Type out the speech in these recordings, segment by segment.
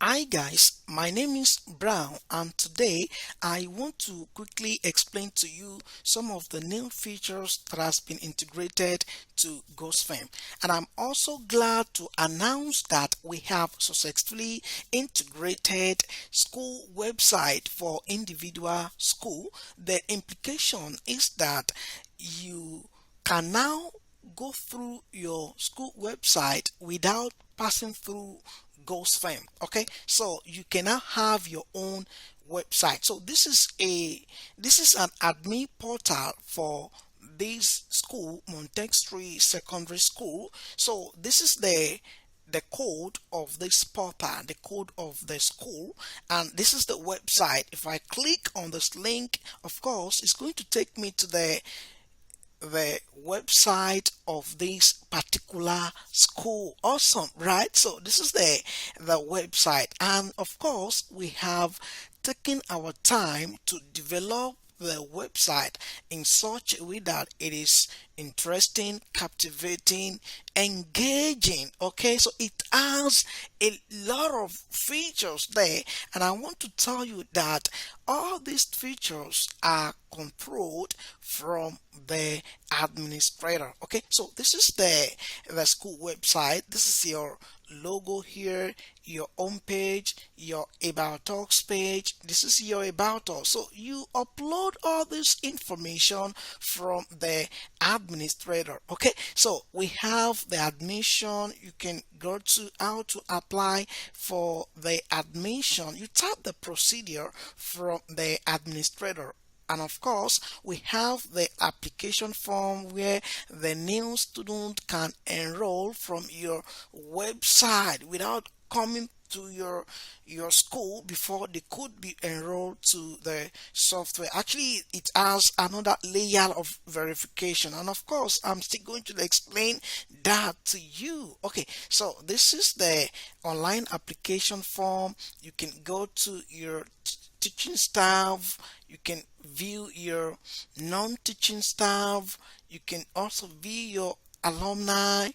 Hi guys, my name is Brown and today I want to quickly explain to you some of the new features that has been integrated to Gosfem. And I'm also glad to announce that we have successfully integrated school website for individual school. The implication is that you can now go through your school website without passing through Gosfem. Okay, so you can now have your own website. So this is an admin portal for this school, Montessori Secondary School. So this is the code of this portal, the code of the school, and this is the website. If I click on this link, of course, it's going to take me to the website of this particular school. Awesome, right? So this is the website, and of course we have taken our time to develop the website in such a way that it is interesting, captivating, engaging. Okay, so it has a lot of features there, and I want to tell you that all these features are controlled from the administrator. Okay, so this is the school website. This is your logo here, your home page, your about us page. This is your about us. So you upload all this information from the administrator. Okay, so we have the admission. You can go to how to apply for the admission. You tap the procedure from the administrator, and of course we have the application form where the new student can enroll from your website without coming to your school before they could be enrolled to the software. Actually, it has another layer of verification, and of course I'm still going to explain that to you. Okay, so this is the online application form. You can go to your teaching staff, you can view your non-teaching staff, you can also view your alumni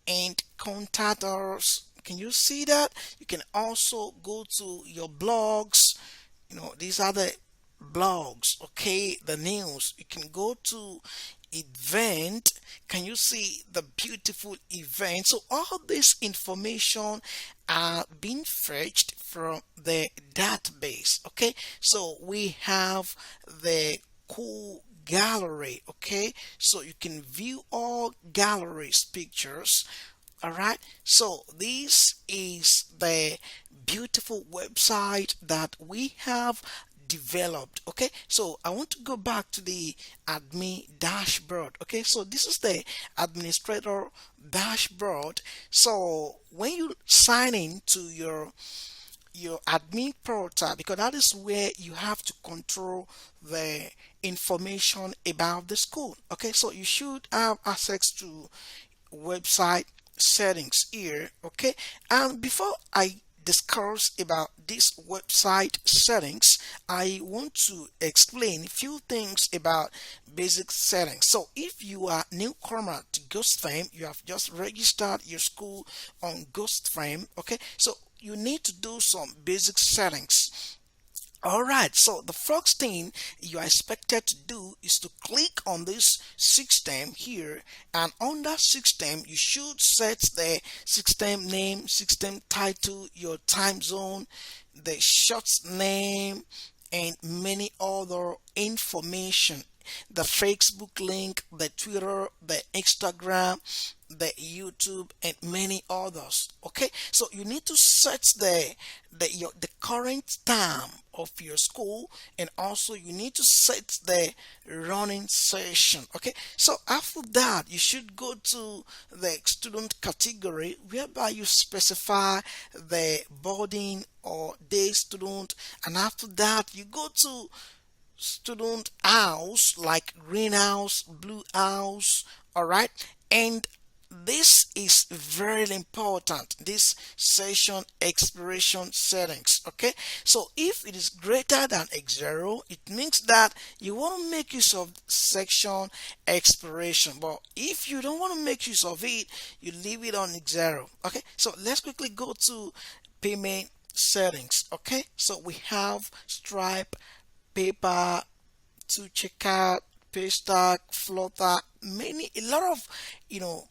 and contact us. Can you see that? You can also go to your blogs. These are the blogs. Okay, the news. You can go to event. Can you see the beautiful event? So all this information are being fetched from the database. Okay, so we have the cool gallery. Okay, so you can view all galleries pictures. All right, so this is the beautiful website that we have developed. Okay, so I want to go back to the admin dashboard. Okay, so this is the administrator dashboard. So when you sign in to your admin portal, because that is where you have to control the information about the school. Okay, so you should have access to website settings here. Okay, and before I discuss about this website settings, I want to explain a few things about basic settings. So if you are newcomer to Gosfem, you have just registered your school on Gosfem. Okay, so you need to do some basic settings. All right, so the first thing you are expected to do is to click on this system here, and on that system you should set the system name, system title, your time zone, the short name, and many other information, the Facebook link, the Twitter, the Instagram, the YouTube, and many others. Okay, so you need to set the current time of your school, and also you need to set the running session. Okay, so after that you should go to the student category, whereby you specify the boarding or day student, and after that you go to student house like greenhouse, blue house. All right, and this is very important, this session expiration settings. Okay, so if it is greater than x0, it means that you want to make use of section expiration, but if you don't want to make use of it, you leave it on x0. Okay, so let's quickly go to payment settings. Okay, so we have Stripe, PayPal, to checkout, Paystack, Flutter, many a lot of you know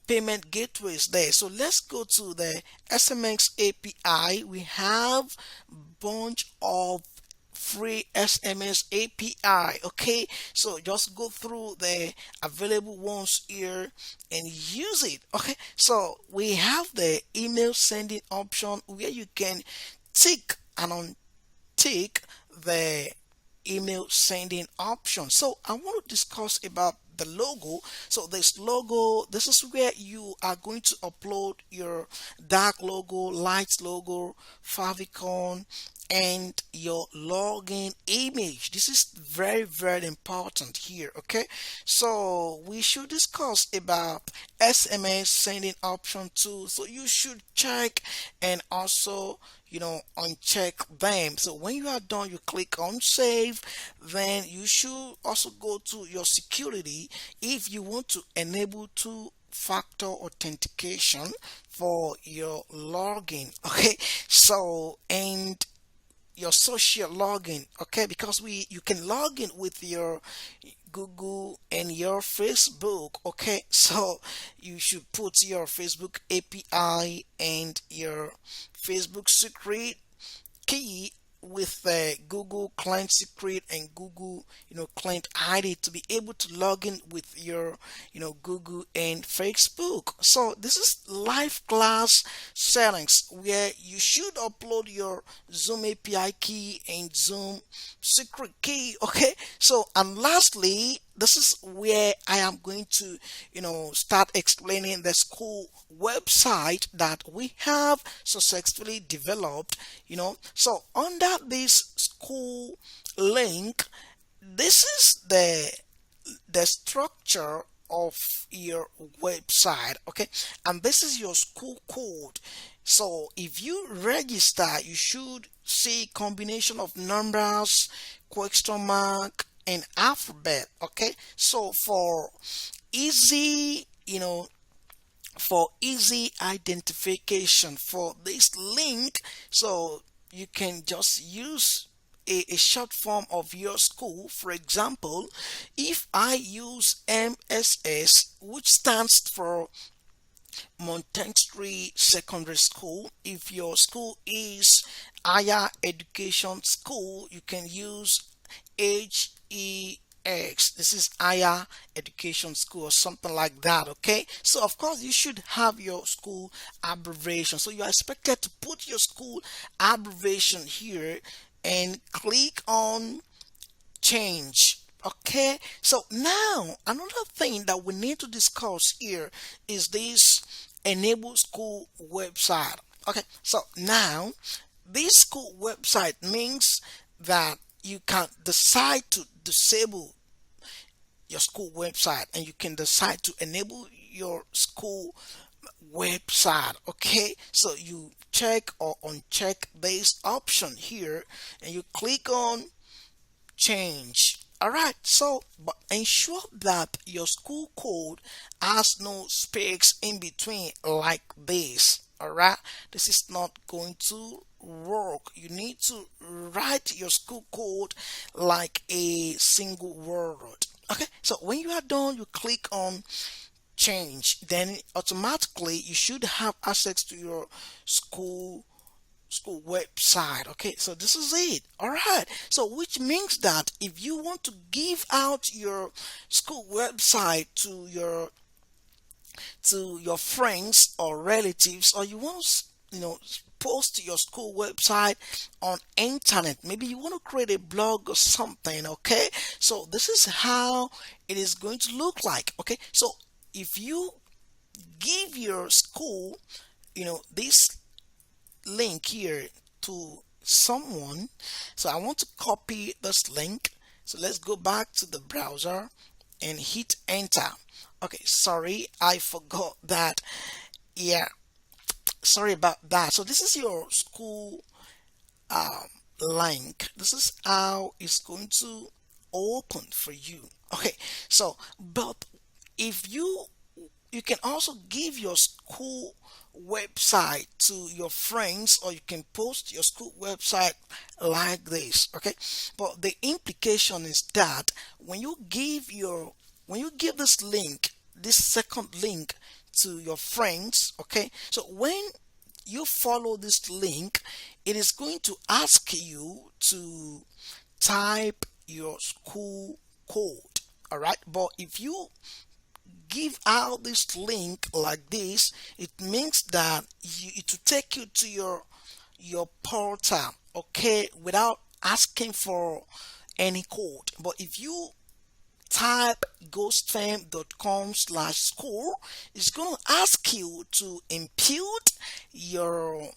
payment gateways there. So let's go to the SMX API. We have bunch of free SMS API. Okay, so just go through the available ones here and use it. Okay, so we have the email sending option where you can tick and untick the email sending option. So I want to discuss about the logo. So this logo, this is where you are going to upload your dark logo, light logo, favicon, and your login image. This is very, very important here. Okay, so we should discuss about SMS sending option too. So you should check and also uncheck them. So when you are done, you click on save. Then you should also go to your security if you want to enable two-factor authentication for your login. Okay, so and your social login. Okay, because we you can log in with your Google and your Facebook. Okay, so you should put your Facebook API and your Facebook secret key with the Google client secret and Google client ID to be able to log in with your Google and Facebook. So this is live class settings where you should upload your Zoom API key and Zoom secret key. Okay, so and lastly, this is where I am going to start explaining the school website that we have successfully developed. So under this school link, this is the structure of your website. Okay, and this is your school code. So if you register, you should see combination of numbers, question mark, and alphabet. Okay, so easy for easy identification for this link, so you can just use a short form of your school. For example, if I use MSS, which stands for Montessori Secondary School, if your school is higher education school, you can use HEX. This is higher education school or something like that. Okay, so of course you should have your school abbreviation, so you are expected to put your school abbreviation here and click on change. Okay, so now another thing that we need to discuss here is this enable school website. Okay, so now this school website means that you can decide to disable your school website and you can decide to enable your school website. Okay, so you check or uncheck this option here and you click on change. All right, so but ensure that your school code has no space in between like this. All right, this is not going to work. You need to write your school code like a single word. Okay, so when you are done, you click on change, then automatically you should have access to your school website. Okay, so this is it. All right, so which means that if you want to give out your school website to your friends or relatives, or you want to post your school website on internet, maybe you want to create a blog or something. Okay, so this is how it is going to look like. Okay, so if you give your school this link here to someone, so I want to copy this link, so let's go back to the browser and hit enter. Okay, sorry, I forgot that. Yeah, sorry about that. So this is your school link. This is how it's going to open for you. Okay, so but if you you can also give your school website to your friends, or you can post your school website like this. Okay, but the implication is that when you give your when you give this link, this second link, to your friends, okay, so when you follow this link, it is going to ask you to type your school code. All right, but if you give out this link like this, it means that it will take you to your portal, okay, without asking for any code. But if you type gosfem.com/school, it's going to ask you to impute your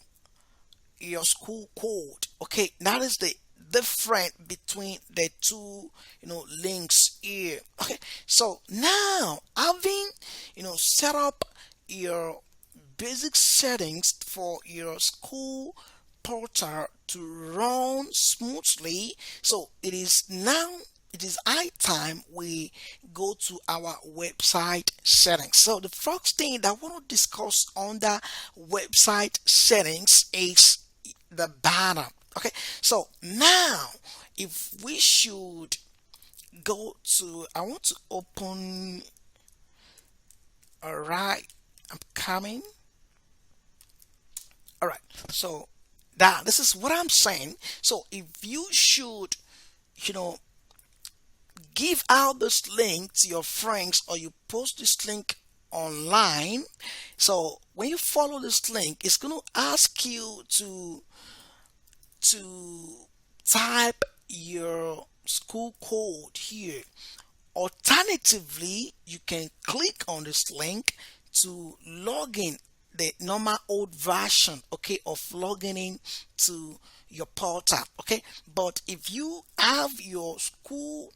school code. Okay, that is the difference between the two, links here. Okay, so now having, set up your basic settings for your school portal to run smoothly, so it is high time we go to our website settings. So the first thing that I want to discuss under website settings is the banner. Okay, so now if we should go to, I want to open, all right, I'm coming. All right, so that this is what I'm saying. So if you should, you know give out this link to your friends, or you post this link online, so when you follow this link, it's going to ask you to type your school code here. Alternatively, you can click on this link to log in, the normal old version, okay, of logging in to your portal. Okay, but if you have your school,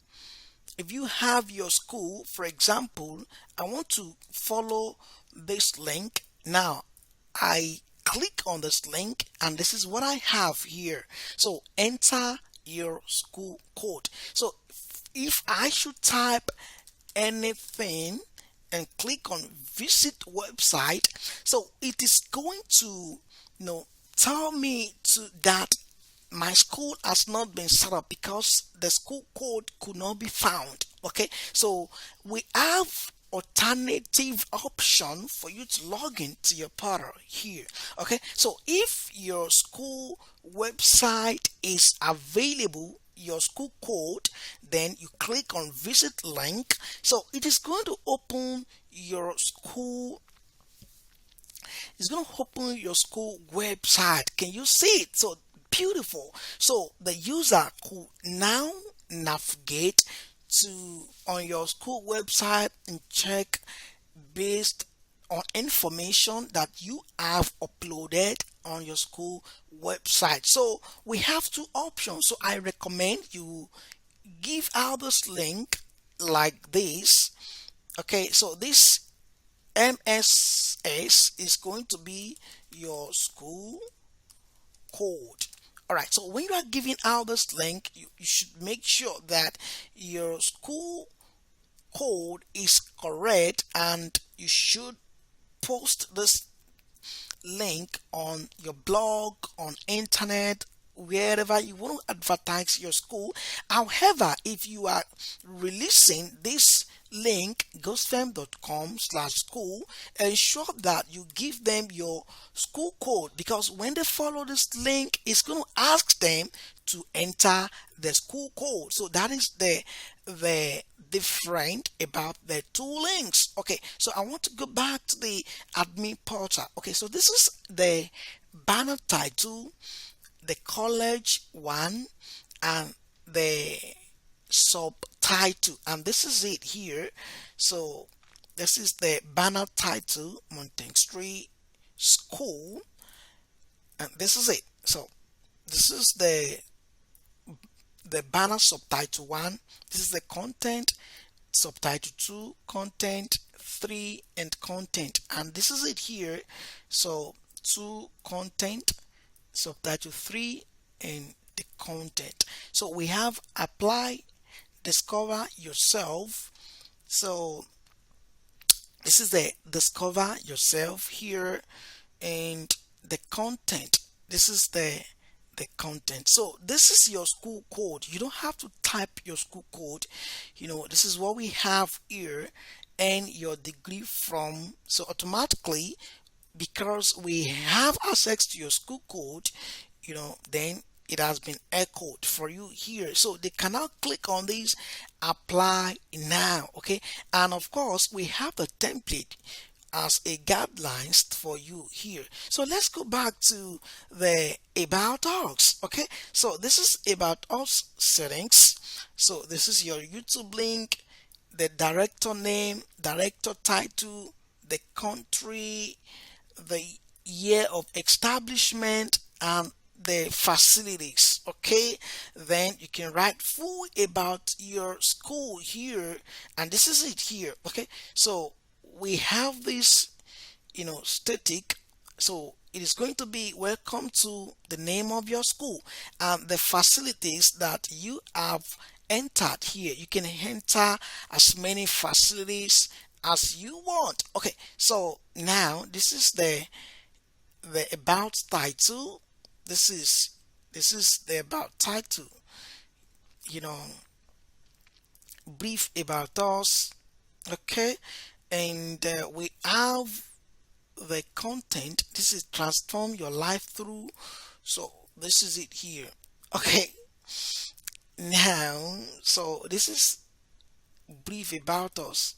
for example, I want to follow this link. Now I click on this link, and this is what I have here. So enter your school code. So if I should type anything and click on visit website, so it is going to, tell me to that my school has not been set up because the school code could not be found. Okay, so we have alternative option for you to log in to your portal here. Okay, so if your school website is available, your school code, then you click on visit link. So it is going to open your school, it's going to open your school website. Can you see it? So beautiful. So the user could now navigate to on your school website and check based on information that you have uploaded on your school website. So we have two options. So I recommend you give out this link like this. Okay, so this MSS is going to be your school code. All right, so when you are giving out this link, you should make sure that your school code is correct, and you should post this link on your blog, on internet, wherever you want to advertise your school. However, if you are releasing this link, gosfem.com/school, ensure that you give them your school code, because when they follow this link, it's going to ask them to enter the school code. So that is the different about the two links. Okay, so I want to go back to the admin portal. Okay, so this is the banner title, the college one, and the subtitle, and this is it here. So this is the banner title, Mountain Street School, and this is it. So this is the banner subtitle one. This is the content, subtitle 2, content 3, and content, and this is it here. So 2, content, subtitle 3, and the content. So we have apply, discover yourself. So This is the discover yourself here, and the content. This is the content. So this is your school code. You don't have to type your school code. This is what we have here, and your degree from. So automatically, because we have access to your school code, then it has been echoed for you here. So they cannot click on this apply now. Okay. And of course, we have the template as a guidelines for you here. So let's go back to the about us. Okay. So this is about us settings. So this is your YouTube link, the director name, director title, the country, the year of establishment, and the facilities. Okay, then you can write full about your school here, and this is it here. Okay, so we have this, static. So it is going to be welcome to the name of your school and the facilities that you have entered here. You can enter as many facilities as you want. Okay, so now this is the about title. This is the about title. you know Brief about us. Okay, and we have the content. This is transform your life through. So this is it here. Okay, now, so this is brief about us,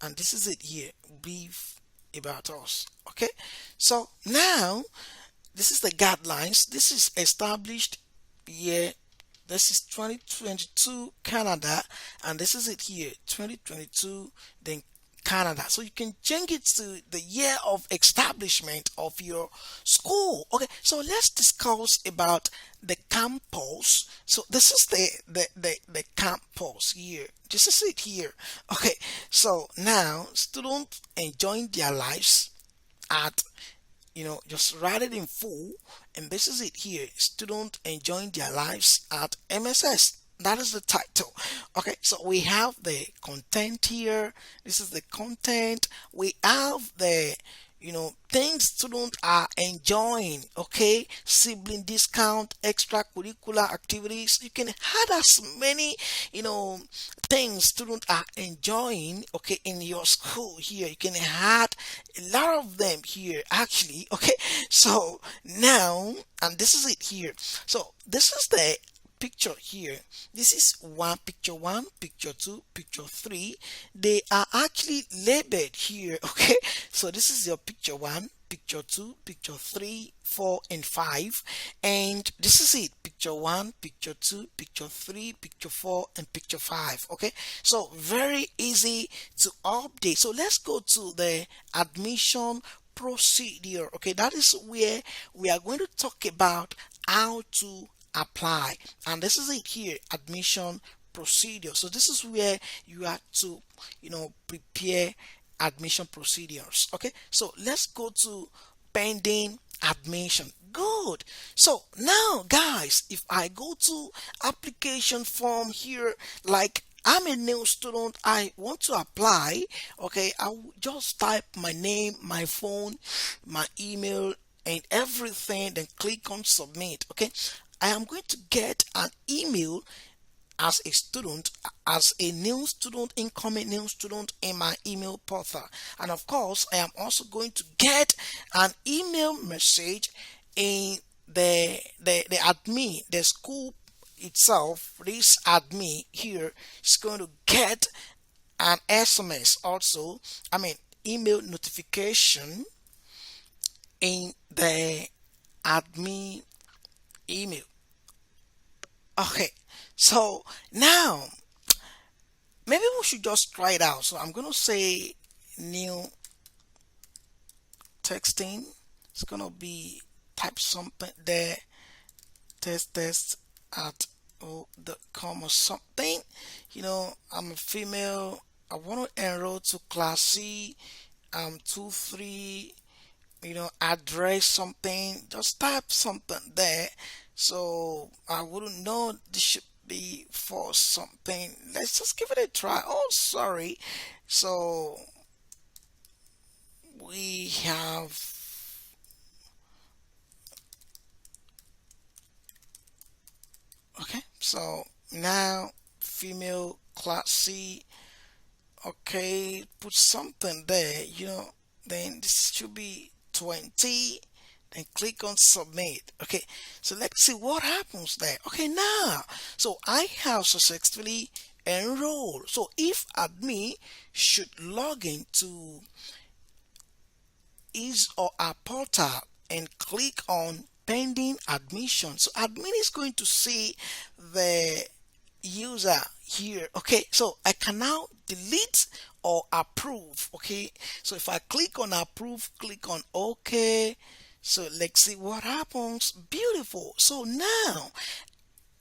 and this is it here, brief about us. Okay, so now this is the guidelines. This is established year. This is 2022 Canada, and this is it here, 2022 then Canada. So you can change it to the year of establishment of your school. Okay, so let's discuss about the campus. So this is the campus here. This is it here. Okay, so now students enjoying their lives at, just write it in full, and this is it here, student enjoying their lives at MSS. That is the title. Okay, so we have the content here. This is the content. We have the, things students are enjoying. Okay, sibling discount, extracurricular activities. You can add as many, things students are enjoying. Okay, in your school here, you can add a lot of them here actually. Okay, so now, and this is it here. So this is the picture here. This is one, picture two, picture three. They are actually labeled here. Okay, so this is your picture one, picture two, picture three, four, and five, and this is it, picture one, picture two, picture three, picture four, and picture five. Okay, so very easy to update. So let's go to the admission procedure. Okay, that is where we are going to talk about how to apply, and this is it here, admission procedure. So this is where you have to, prepare admission procedures. Okay, so let's go to pending admission. Good. So now guys, if I go to application form here, like I'm a new student, I want to apply. Okay, I'll just type my name, my phone, my email, and everything, then click on submit. Okay, I am going to get an email as a student, as a new student, incoming new student, in my email portal. And of course, I am also going to get an email message in the admin, the school itself. This admin here is going to get an SMS also, email notification in the admin email. Okay, so now maybe we should just try it out. So I'm going to say new texting. It's going to be type something there, test at the com or something. I'm a female. I want to enroll to class C. 2 3, address something. Just type something there. So I wouldn't know this should be for something. Let's just give it a try. Oh, sorry. So we have, okay, so now female class C, okay, put something there, then this should be 20, then click on submit. Okay, so let's see what happens there. Okay, now, so I have successfully enrolled. So if admin should log into his or her portal and click on pending admission, so admin is going to see the user here. Okay, so I can now delete or approve. Okay, so if I click on approve, click on OK, so let's see what happens. Beautiful. So now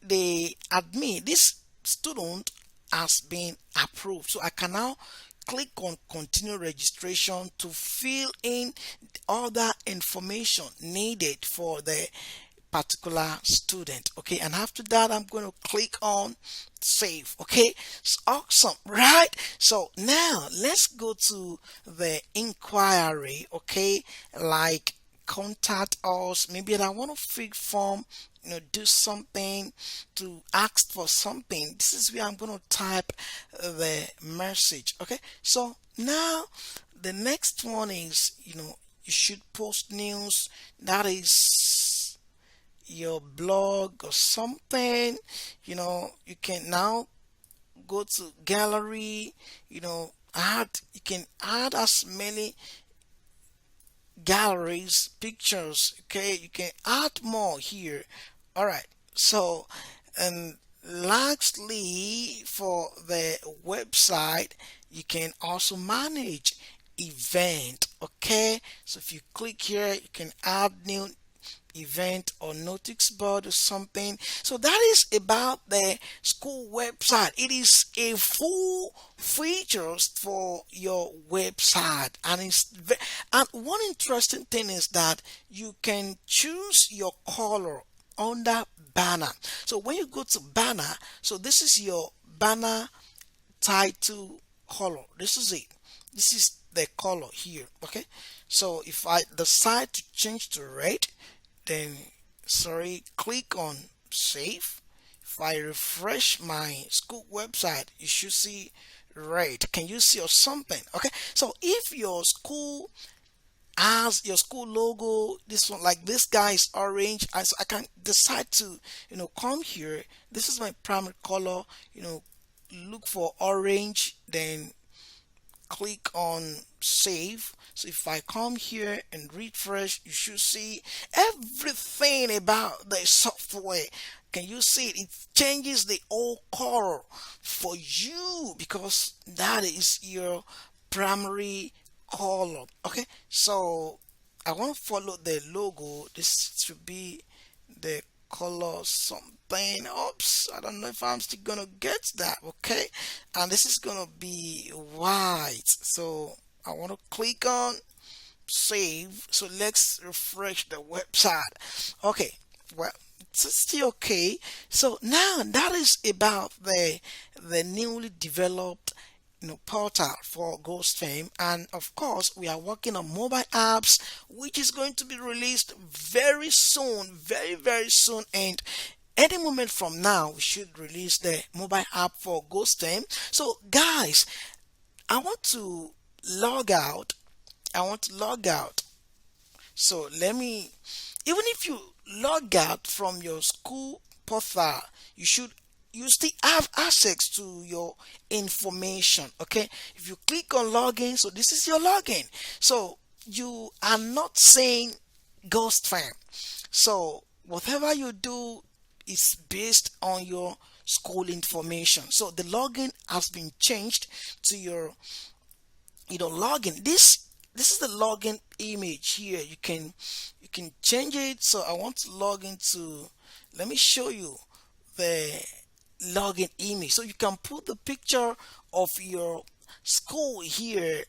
the admin, this student has been approved, so I can now click on continue registration to fill in other information needed for the particular student. Okay, and after that I'm going to click on save. Okay, it's awesome, right? So now let's go to the inquiry. Okay, like contact us, maybe I want to fill form, do something, to ask for something. This is where I'm going to type the message. Okay, so now the next one is, you should post news, that is your blog or something. You can now go to gallery, add, you can add as many galleries, pictures. Okay, you can add more here. All right, so, and lastly, for the website, you can also manage event. Okay, so if you click here, you can add new event or notice board or something. So that is about the school website. It is a full features for your website, and and one interesting thing is that you can choose your color under banner. So when you go to banner, so this is your banner title color. This is it. This is the color here. Okay, so if I decide to change to red, then, sorry, click on save. If I refresh my school website, you should see red. Can you see or something? Okay, so if your school has your school logo, this one, like this guy is orange, I can decide to, come here. This is my primary color, look for orange, then click on save. So if I come here and refresh, you should see everything about the software. Can you see it? It changes the whole color for you because that is your primary color. Okay, so I want to follow the logo. This should be the color something. Oops, I don't know if I'm still gonna get that. Okay, and this is gonna be white. So I want to click on save. So let's refresh the website. Okay, well, it's still okay. So now that is about the newly developed portal for Gosfem, and of course we are working on mobile apps, which is going to be released very soon, very very soon, and any moment from now we should release the mobile app for Gosfem. So guys, I want to log out. I want to log out. So let me, even if you log out from your school portal, you should, you still have access to your information. Okay, if you click on login, so this is your login. So you are not saying Gosfem. So whatever you do is based on your school information. So the login has been changed to your, login. This is the login image here. You can change it. So I want to log into, let me show you the login image. So you can put the picture of your school here,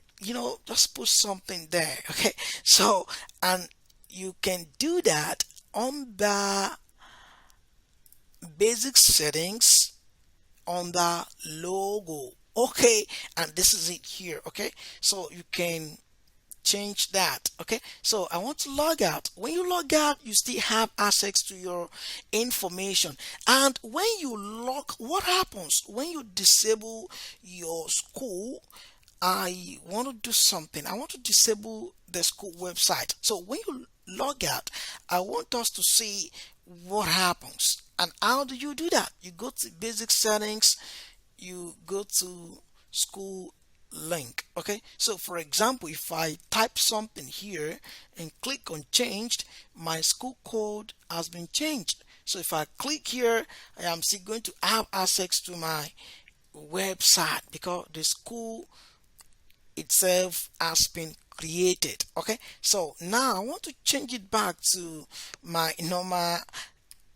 just put something there. Okay, so, and you can do that on the basic settings, on the logo. Okay, and this is it here. Okay, so you can change that. Okay, so I want to log out. When you log out, you still have access to your information. And when you log, what happens when you disable your school? I want to do something. I want to disable the school website. So when you log out, I want us to see what happens. And how do you do that? You go to basic settings, you go to school link. Okay, so for example, if I type something here and click on changed, my school code has been changed. So if I click here, I am still going to have access to my website because the school itself has been created. Okay, so now I want to change it back to my normal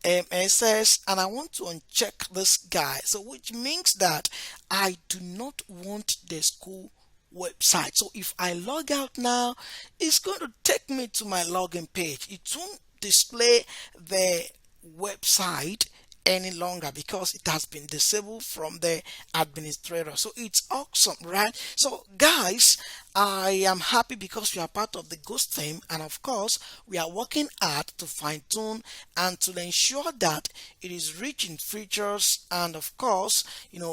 MSS, and I want to uncheck this guy, so which means that I do not want the school website. So if I log out now, it's going to take me to my login page. It won't display the website any longer because it has been disabled from the administrator. So it's awesome, right? So guys, I am happy because we are part of the Ghost team, and of course we are working hard to fine tune and to ensure that it is rich in features, and of course,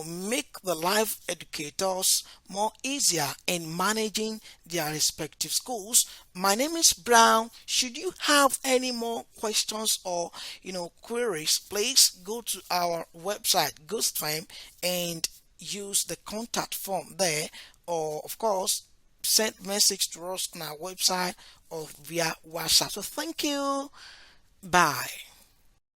make the live educators more easier in managing their respective schools. My name is Brown. Should you have any more questions or queries, please go to our website Gosfem and use the contact form there, or of course send message to us on our website or via WhatsApp. So thank you. Bye.